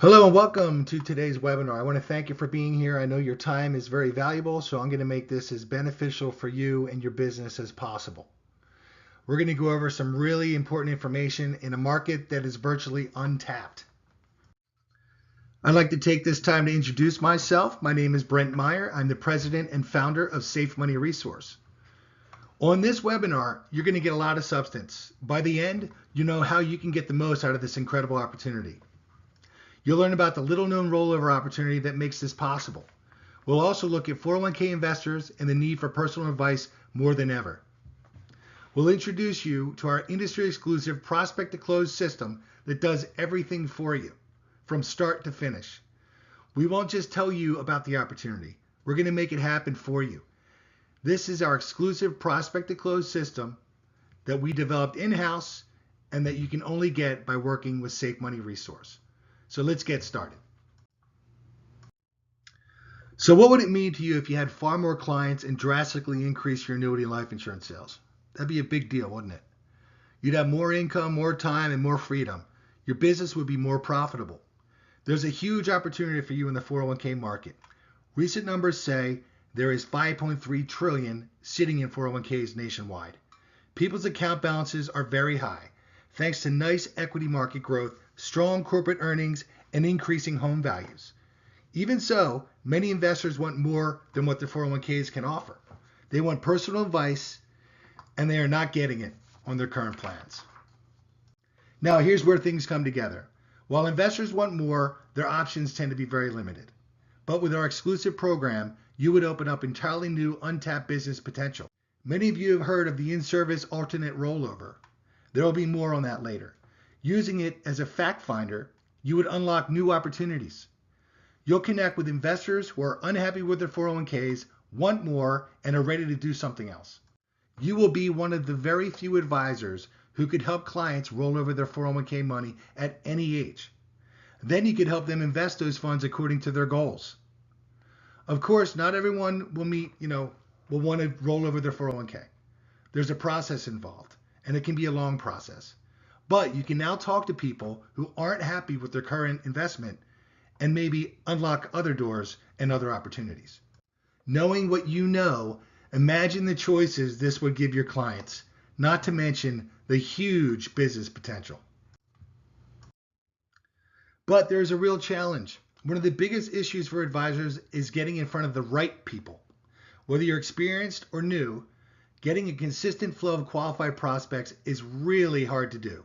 Hello and welcome to today's webinar. I want to thank you for being here. I know your time is very valuable, so I'm going to make this as beneficial for you and your business as possible. We're going to go over some really important information in a market that is virtually untapped. I'd like to take this time to introduce myself. My name is Brent Meyer. I'm the president and founder of Safe Money Resource. On this webinar, you're going to get a lot of substance. By the end, you know how you can get the most out of this incredible opportunity. You'll learn about the little-known rollover opportunity that makes this possible. We'll also look at 401k investors and the need for personal advice more than ever. We'll introduce you to our industry-exclusive prospect-to-close system that does everything for you, from start to finish. We won't just tell you about the opportunity. We're going to make it happen for you. This is our exclusive prospect-to-close system that we developed in-house and that you can only get by working with Safe Money Resource. So let's get started. So what would it mean to you if you had far more clients and drastically increase your annuity and life insurance sales? That'd be a big deal, wouldn't it? You'd have more income, more time, and more freedom. Your business would be more profitable. There's a huge opportunity for you in the 401k market. Recent numbers say there is $5.3 trillion sitting in 401ks nationwide. People's account balances are very high, thanks to nice equity market growth, strong corporate earnings, and increasing home values. Even so, many investors want more than what the 401ks can offer. They want personal advice, and they are not getting it on their current plans. Now, here's where things come together. While investors want more, their options tend to be very limited. But with our exclusive program, you would open up entirely new untapped business potential. Many of you have heard of the in-service alternate rollover. There will be more on that later. Using it as a fact finder, you would unlock new opportunities. You'll connect with investors who are unhappy with their 401ks, want more, and are ready to do something else. You will be one of the very few advisors who could help clients roll over their 401k money at any age. Then you could help them invest those funds according to their goals. Of course, not everyone will want to roll over their 401k. There's a process involved, and it can be a long process. But you can now talk to people who aren't happy with their current investment and maybe unlock other doors and other opportunities. Knowing what you know, imagine the choices this would give your clients, not to mention the huge business potential. But there's a real challenge. One of the biggest issues for advisors is getting in front of the right people. Whether you're experienced or new, getting a consistent flow of qualified prospects is really hard to do.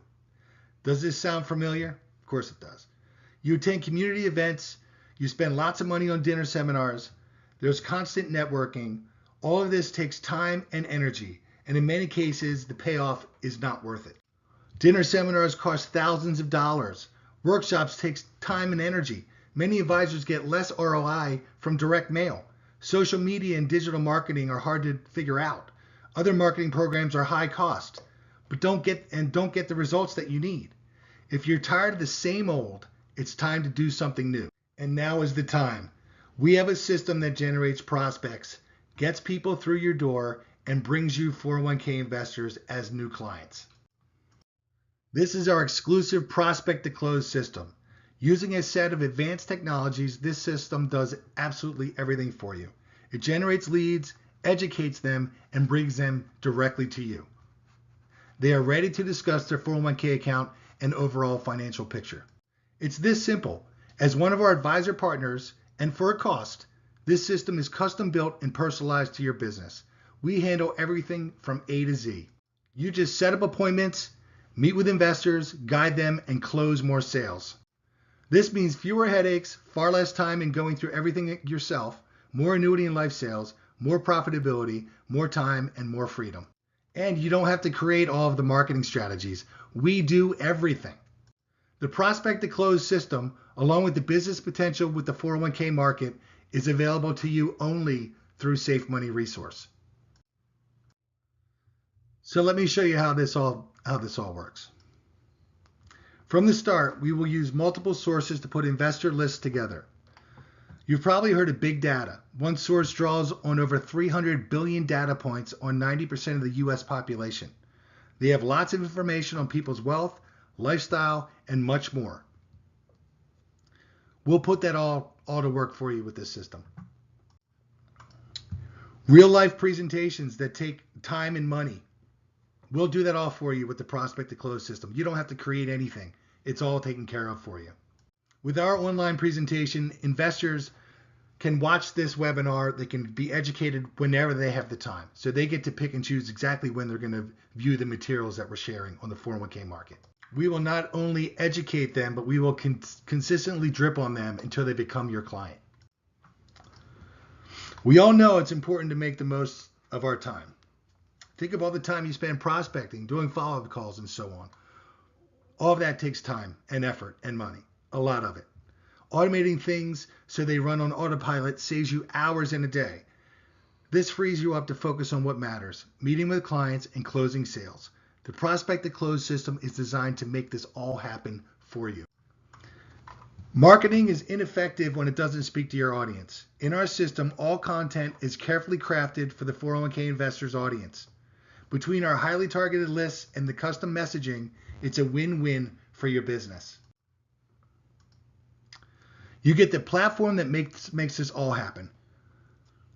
Does this sound familiar? Of course it does. You attend community events, you spend lots of money on dinner seminars, there's constant networking. All of this takes time and energy, and in many cases, the payoff is not worth it. Dinner seminars cost thousands of dollars. Workshops take time and energy. Many advisors get less ROI from direct mail. Social media and digital marketing are hard to figure out. Other marketing programs are high cost, but don't get the results that you need. If you're tired of the same old, it's time to do something new. And now is the time. We have a system that generates prospects, gets people through your door, and brings you 401k investors as new clients. This is our exclusive prospect to close system. Using a set of advanced technologies, this system does absolutely everything for you. It generates leads, educates them, and brings them directly to you. They are ready to discuss their 401k account and overall financial picture. It's this simple. As one of our advisor partners, and for a cost, this system is custom built and personalized to your business. We handle everything from A to Z. You just set up appointments, meet with investors, guide them, and close more sales. This means fewer headaches, far less time in going through everything yourself, more annuity and life sales, more profitability, more time, and more freedom. And you don't have to create all of the marketing strategies. We do everything. The prospect to close system, along with the business potential with the 401k market, is available to you only through Safe Money Resource. So let me show you how this all works. From the start, we will use multiple sources to put investor lists together. You've probably heard of big data. One source draws on over 300 billion data points on 90% of the US population. They have lots of information on people's wealth, lifestyle, and much more. We'll put that all to work for you with this system. Real life presentations that take time and money. We'll do that all for you with the prospect to close system. You don't have to create anything. It's all taken care of for you. With our online presentation, investors can watch this webinar. They can be educated whenever they have the time. So they get to pick and choose exactly when they're going to view the materials that we're sharing on the 401k market. We will not only educate them, but we will consistently drip on them until they become your client. We all know it's important to make the most of our time. Think of all the time you spend prospecting, doing follow-up calls, and so on. All of that takes time and effort and money, a lot of it. Automating things so they run on autopilot saves you hours in a day. This frees you up to focus on what matters, meeting with clients and closing sales. The prospect to close system is designed to make this all happen for you. Marketing is ineffective when it doesn't speak to your audience. In our system, all content is carefully crafted for the 401k investors audience. Between our highly targeted lists and the custom messaging, it's a win-win for your business. You get the platform that makes this all happen.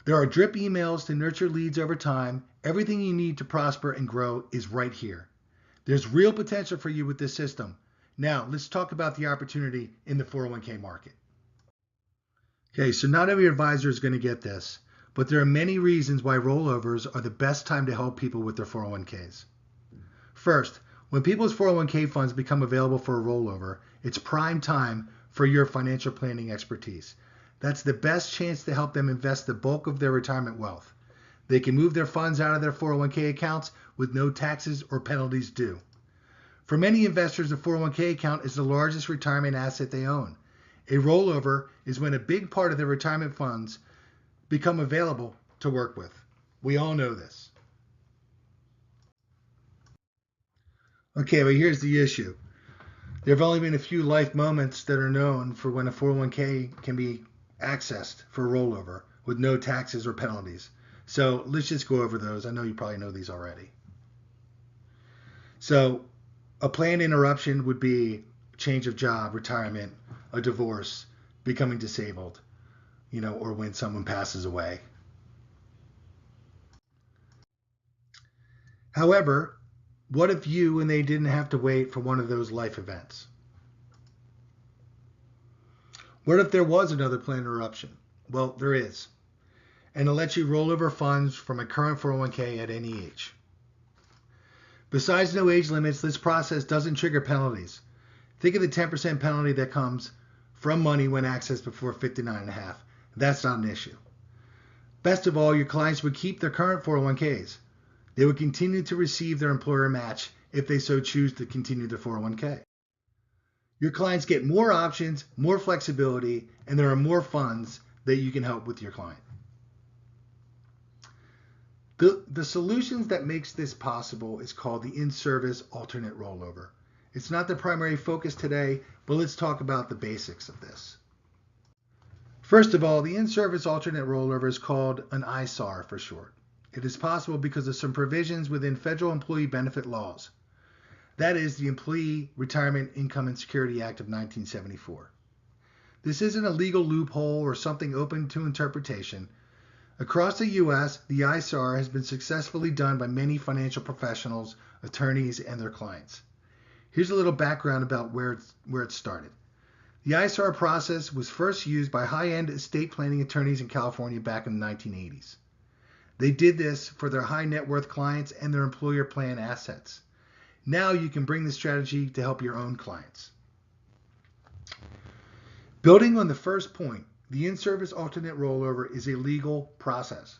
There are drip emails to nurture leads over time. Everything you need to prosper and grow is right here. There's real potential for you with this system. Now, let's talk about the opportunity in the 401k market. Okay, so not every advisor is going to get this, but there are many reasons why rollovers are the best time to help people with their 401ks. First, when people's 401k funds become available for a rollover, it's prime time for your financial planning expertise. That's the best chance to help them invest the bulk of their retirement wealth. They can move their funds out of their 401k accounts with no taxes or penalties due. For many investors, a 401k account is the largest retirement asset they own. A rollover is when a big part of their retirement funds become available to work with. We all know this. Okay, but here's the issue. There have only been a few life moments that are known for when a 401k can be accessed for a rollover with no taxes or penalties. So let's just go over those. I know you probably know these already. So a planned interruption would be change of job, retirement, a divorce, becoming disabled, or when someone passes away. However, what if you and they didn't have to wait for one of those life events? What if there was another planned interruption? Well, there is. And it lets you roll over funds from a current 401k at any age. Besides no age limits, this process doesn't trigger penalties. Think of the 10% penalty that comes from money when accessed before 59.5. That's not an issue. Best of all, your clients would keep their current 401ks. They would continue to receive their employer match if they so choose to continue their 401k. Your clients get more options, more flexibility, and there are more funds that you can help with your client. The solutions that makes this possible is called the in-service alternate rollover. It's not the primary focus today, but let's talk about the basics of this. First of all, the in-service alternate rollover is called an ISAR for short. It is possible because of some provisions within federal employee benefit laws. That is the Employee Retirement Income and Security Act of 1974. This isn't a legal loophole or something open to interpretation. Across the U.S., the ISAR has been successfully done by many financial professionals, attorneys, and their clients. Here's a little background about where it started. The ISAR process was first used by high-end estate planning attorneys in California back in the 1980s. They did this for their high net worth clients and their employer plan assets. Now you can bring the strategy to help your own clients. Building on the first point, the in-service alternate rollover is a legal process.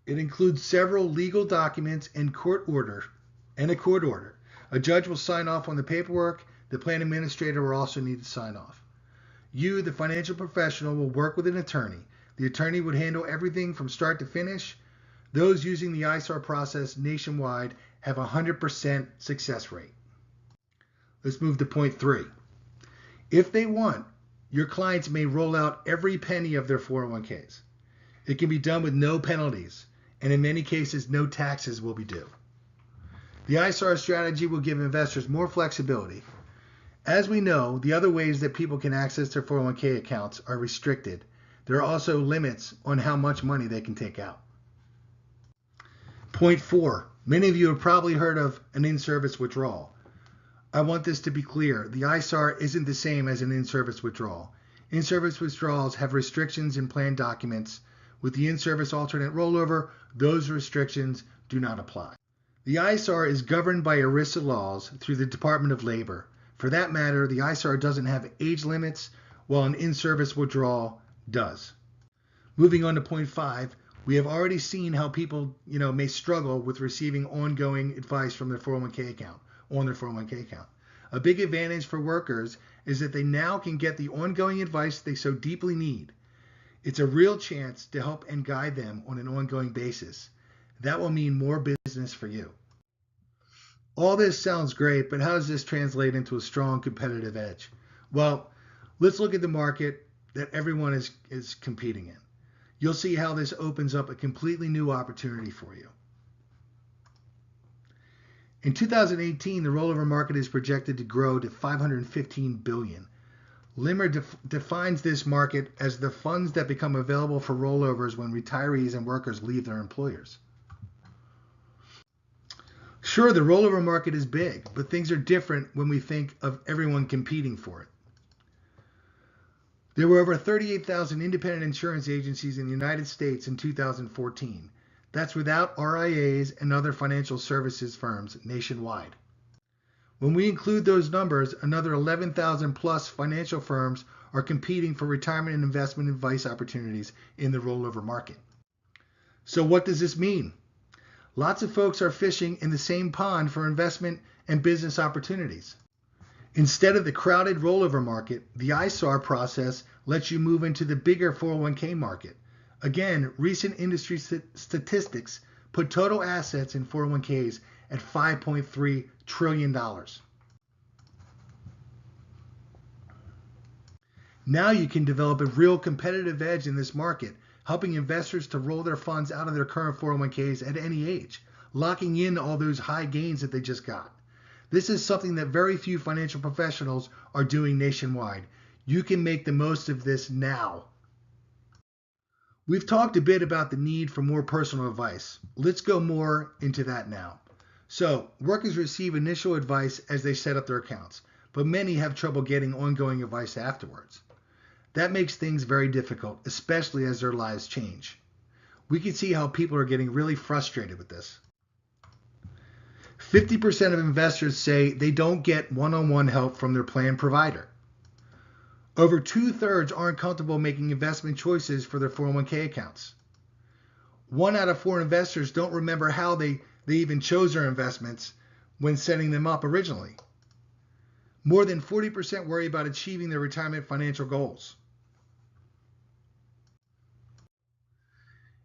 It includes several legal documents and a court order. A judge will sign off on the paperwork. The plan administrator will also need to sign off. You, the financial professional, will work with an attorney. The attorney would handle everything from start to finish. Those using the ISAR process nationwide have a 100% success rate. Let's move to point 3. If they want, your clients may roll out every penny of their 401ks. It can be done with no penalties, and in many cases, no taxes will be due. The ISAR strategy will give investors more flexibility. As we know, the other ways that people can access their 401k accounts are restricted. There are also limits on how much money they can take out. Point 4. Many of you have probably heard of an in-service withdrawal. I want this to be clear. The ISAR isn't the same as an in-service withdrawal. In-service withdrawals have restrictions in plan documents. With the in-service alternate rollover, those restrictions do not apply. The ISAR is governed by ERISA laws through the Department of Labor. For that matter, the ISAR doesn't have age limits, while an in-service withdrawal does. Moving on to point 5, we have already seen how people, may struggle with receiving ongoing advice from their 401k account, on their 401k account. A big advantage for workers is that they now can get the ongoing advice they so deeply need. It's a real chance to help and guide them on an ongoing basis. That will mean more business for you. All this sounds great, but how does this translate into a strong competitive edge? Well, let's look at the market that everyone is competing in. You'll see how this opens up a completely new opportunity for you. In 2018, the rollover market is projected to grow to $515 billion. Limmer defines this market as the funds that become available for rollovers when retirees and workers leave their employers. Sure, the rollover market is big, but things are different when we think of everyone competing for it. There were over 38,000 independent insurance agencies in the United States in 2014. That's without RIAs and other financial services firms nationwide. When we include those numbers, another 11,000 plus financial firms are competing for retirement and investment advice opportunities in the rollover market. So what does this mean? Lots of folks are fishing in the same pond for investment and business opportunities. Instead of the crowded rollover market, the ISAR process lets you move into the bigger 401k market. Again, recent industry statistics put total assets in 401ks at $5.3 trillion. Now you can develop a real competitive edge in this market, helping investors to roll their funds out of their current 401ks at any age, locking in all those high gains that they just got. This is something that very few financial professionals are doing nationwide. You can make the most of this now. We've talked a bit about the need for more personal advice. Let's go more into that now. So, workers receive initial advice as they set up their accounts, but many have trouble getting ongoing advice afterwards. That makes things very difficult, especially as their lives change. We can see how people are getting really frustrated with this. 50% of investors say they don't get one-on-one help from their plan provider. Over 2/3 aren't comfortable making investment choices for their 401k accounts. 1 out of 4 investors don't remember how they even chose their investments when setting them up originally. More than 40% worry about achieving their retirement financial goals.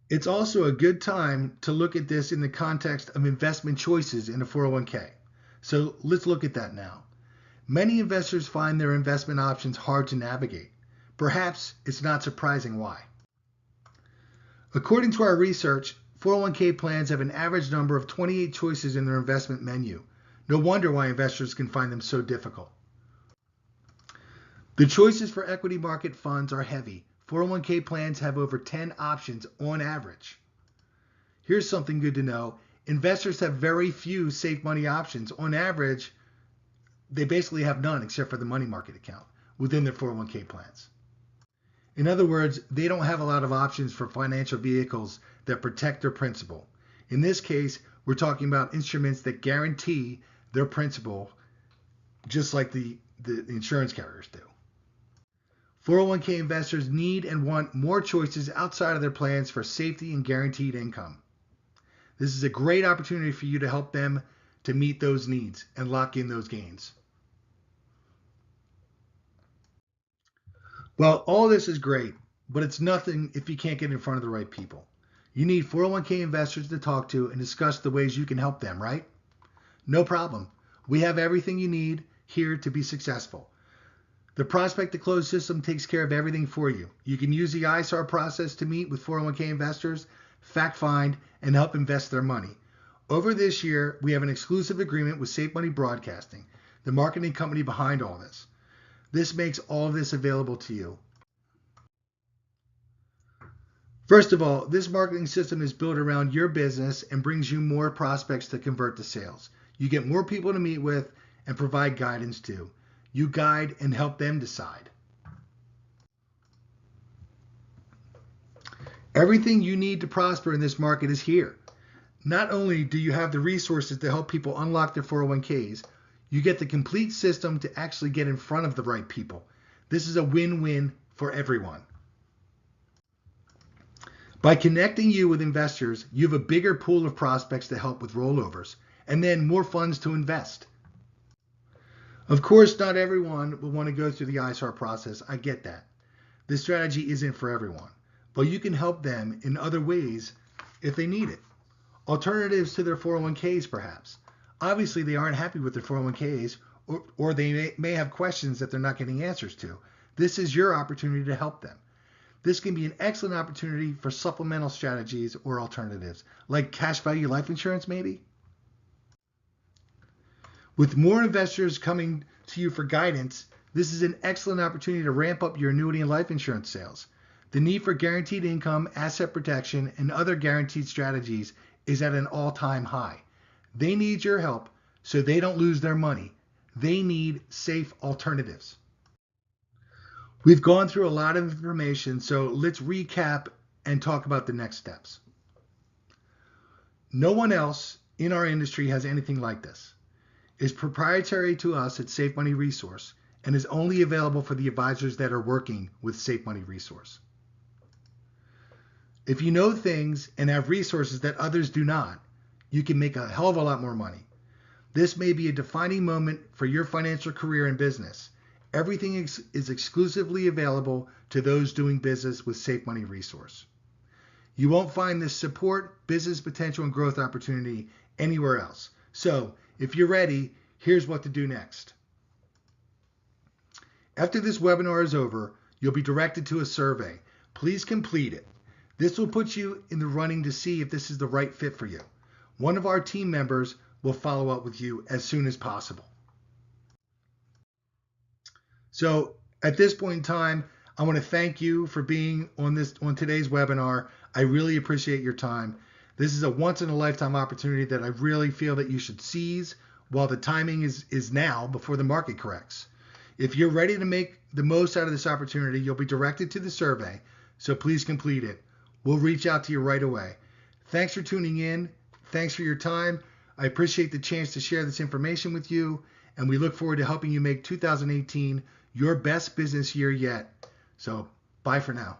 It's also a good time to look at this in the context of investment choices in a 401k. So let's look at that now. Many investors find their investment options hard to navigate. Perhaps it's not surprising why. According to our research, 401k plans have an average number of 28 choices in their investment menu. No wonder why investors can find them so difficult. The choices for equity market funds are heavy. 401k plans have over 10 options on average. Here's something good to know. Investors have very few safe money options. On average, they basically have none except for the money market account within their 401k plans. In other words, they don't have a lot of options for financial vehicles that protect their principal. In this case, we're talking about instruments that guarantee their principal, just like the insurance carriers do. 401k investors need and want more choices outside of their plans for safety and guaranteed income. This is a great opportunity for you to help them to meet those needs and lock in those gains. Well, all this is great, but it's nothing if you can't get in front of the right people. You need 401k investors to talk to and discuss the ways you can help them, right? No problem. We have everything you need here to be successful. The Prospect to Close system takes care of everything for you. You can use the ISAR process to meet with 401k investors, fact find, and help invest their money. Over this year, we have an exclusive agreement with Safe Money Broadcasting. the marketing company behind all this. This makes all of this available to you. First of all, this marketing system is built around your business and brings you more prospects to convert to sales. You get more people to meet with and provide guidance to. You guide and help them decide. Everything you need to prosper in this market is here. Not only do you have the resources to help people unlock their 401ks, you get the complete system to actually get in front of the right people. This is a win-win for everyone. By connecting you with investors, you have a bigger pool of prospects to help with rollovers, and then more funds to invest. Of course, not everyone will want to go through the ISAR process. I get that. This strategy isn't for everyone, but you can help them in other ways if they need it. Alternatives to their 401ks, perhaps. Obviously, they aren't happy with their 401ks, or they may have questions that they're not getting answers to. This is your opportunity to help them. This can be an excellent opportunity for supplemental strategies or alternatives, like cash value life insurance maybe. With more investors coming to you for guidance, this is an excellent opportunity to ramp up your annuity and life insurance sales. The need for guaranteed income, asset protection, and other guaranteed strategies is at an all-time high. They need your help so they don't lose their money. They need safe alternatives. We've gone through a lot of information, so let's recap and talk about the next steps. No one else in our industry has anything like this. It's proprietary to us at Safe Money Resource and is only available for the advisors that are working with Safe Money Resource. If you know things and have resources that others do not, you can make a hell of a lot more money. This may be a defining moment for your financial career and business. Everything is exclusively available to those doing business with Safe Money Resource. You won't find this support, business potential, and growth opportunity anywhere else. So, if you're ready, here's what to do next. After this webinar is over, you'll be directed to a survey. Please complete it. This will put you in the running to see if this is the right fit for you. One of our team members will follow up with you as soon as possible. So at this point in time, I want to thank you for being on today's webinar. I really appreciate your time. This is a once in a lifetime opportunity that I really feel that you should seize while the timing is now before the market corrects. If you're ready to make the most out of this opportunity, you'll be directed to the survey. So please complete it. We'll reach out to you right away. Thanks for tuning in. Thanks for your time. I appreciate the chance to share this information with you, and we look forward to helping you make 2018 your best business year yet. So bye for now.